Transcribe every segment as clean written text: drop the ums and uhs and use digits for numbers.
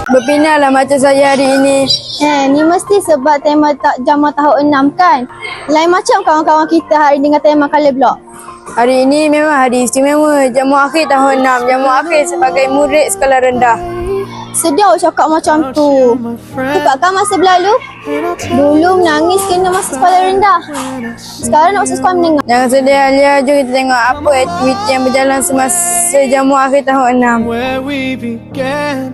Berpindah lah macam saya hari ini. Ni mesti sebab tema jamuan tahun 6 kan? Lain macam kawan-kawan kita hari dengan tema Colour Block. Hari ini memang hari istimewa. Jamuan akhir tahun 6. Jamuan akhir sebagai murid sekolah rendah. Sedih awak cakap macam tu. Tepatkan masa berlalu? Dulu menangis kena masuk sekolah rendah. Sekarang nak masuk sekolah menengah. Jangan sedih Alia, jom kita tengok apa aktiviti yang berjalan semasa jamuan akhir tahun 6. Where we began.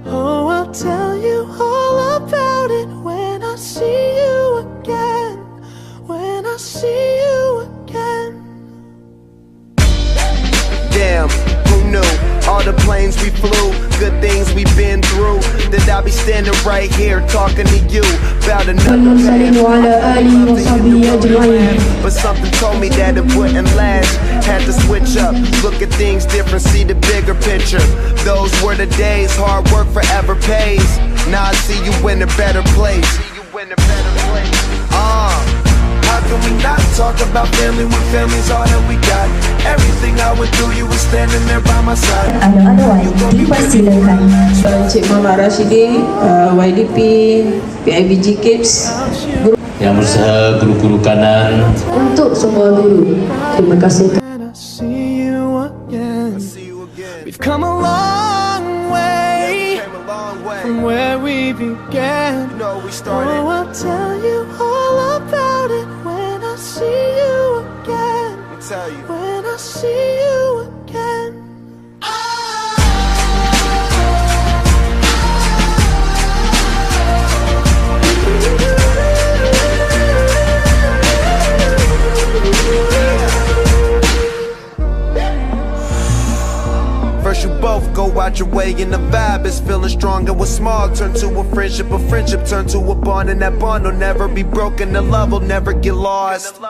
Oh, I'll tell you all about it when I see you again. When I see you again. Damn, who knew? All the planes we flew, good things we've been through. That I'll be standing right here talking to you about another man. But something told me that it wouldn't last. Had to switch up, look at things different, see the bigger picture. Those were the days, hard work forever pays. Now I see you in a better place. How can we not talk about family when family's all that we got? Everything I went through, you were standing there by my side. Ada dipersilakan. Encik Muhammad Rashidi, YDP, PIBG Kids, yang berusaha guru-guru kanan. Untuk semua guru, terima kasih. When I see you again. We've come a long way from where we began. Oh, I'll tell you all about it when I see you again. When I see you again. First you both go out your way and the vibe is feeling strong. And what's small turn to a friendship turn to a bond. And that bond will never be broken, the love will never get lost.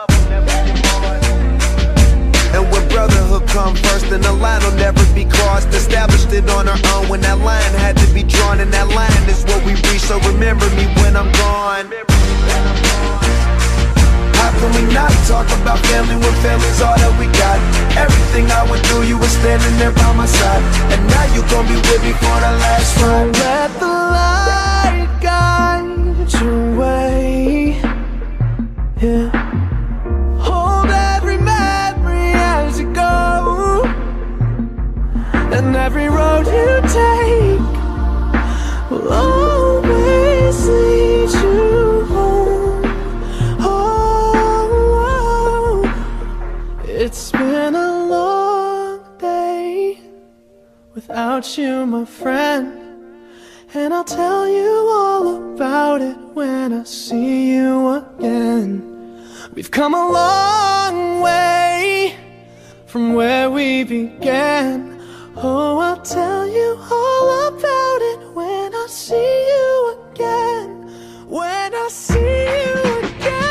And when brotherhood come first, then the line will never be crossed. Established it on our own when that line had to be drawn. And that line is what we reach, so remember me when I'm gone. How can we not talk about family when family's all that we got? Everything I went through, you were standing there by my side. And now you gon' be with me for the last ride. Let the light guide your way. Yeah. Hold every memory as you go. And every road you take will always lead you home. Oh, it's been a long day without you, my friend. And I'll tell you all about it when I see you again. We've come a long way from where we began. Oh, I'll tell you all about it when I see you again. When I see you again.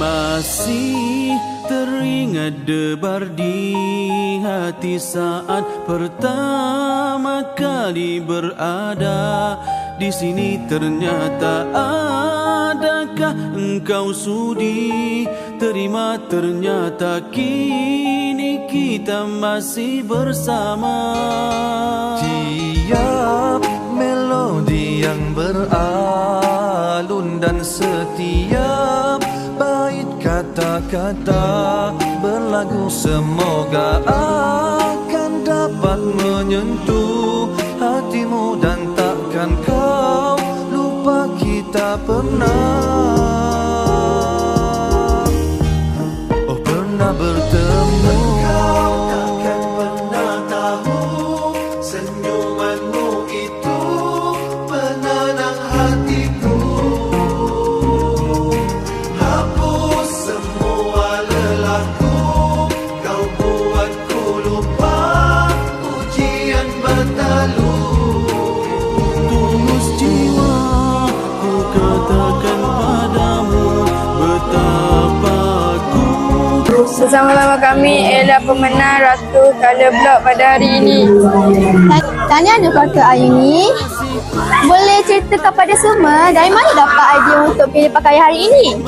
Masih teringat debar di hati saat pertama kali berada di sini. Ternyata adakah engkau sudi terima? Ternyata kini kita masih bersama. Tiap melodi yang beralun dan setiap bait kata-kata berlagu semoga akan dapat menyentuh hatimu dan takkan kau lupa kita pernah bertemu. Kau takkan pernah tahu senyumanmu itu penenang hatiku. Hapus semua bersama-sama kami ialah pemenang Ratu Colour Block pada hari ini. Tanya keluarga Ayuni, boleh cerita kepada semua dari mana dapat idea untuk pilih pakaian hari ini?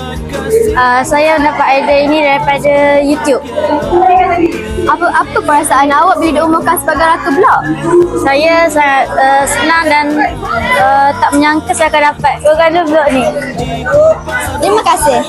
Saya dapat idea ini daripada YouTube. Apa perasaan awak bila diumumkan sebagai Ratu Blok? Saya sangat senang dan tak menyangka saya akan dapat Colour Block ni. Terima kasih.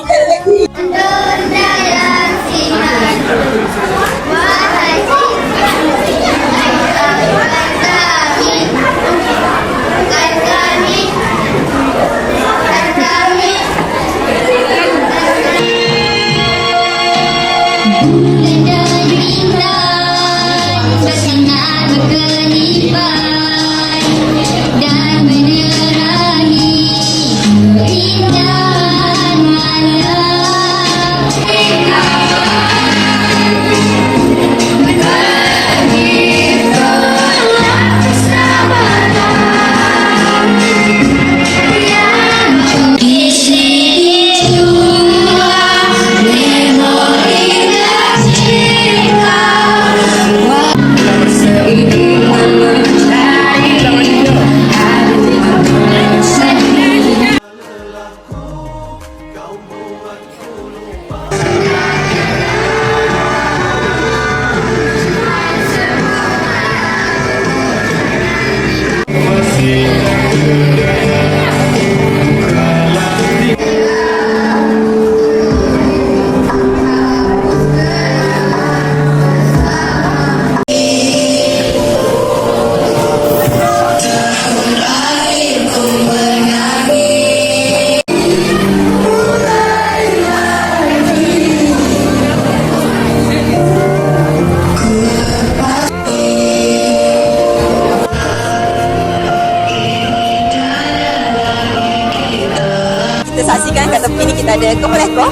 Saksikan kat tepi ni kita ada kepeleko.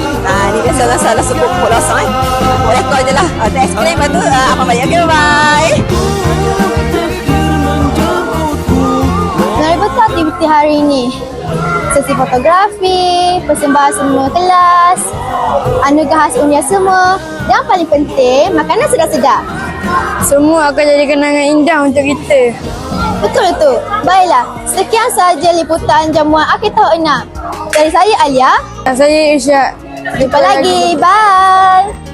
Ni biasa salah sebut kolosong kepeleko je lah. Kita explain lepas tu apa balik. Okay, bye. Menarik betul aktiviti hari ini. Sesi fotografi, persembahan semua kelas, anugerah khas Unia semua. Dan paling penting, makanan sedap-sedap. Semua akan jadi kenangan indah untuk kita. Betul tu. Baiklah, sekian sahaja liputan jamuan akhir tahun 6. Dari saya Alia. Dan saya Irsyad. Jumpa lagi. Bye.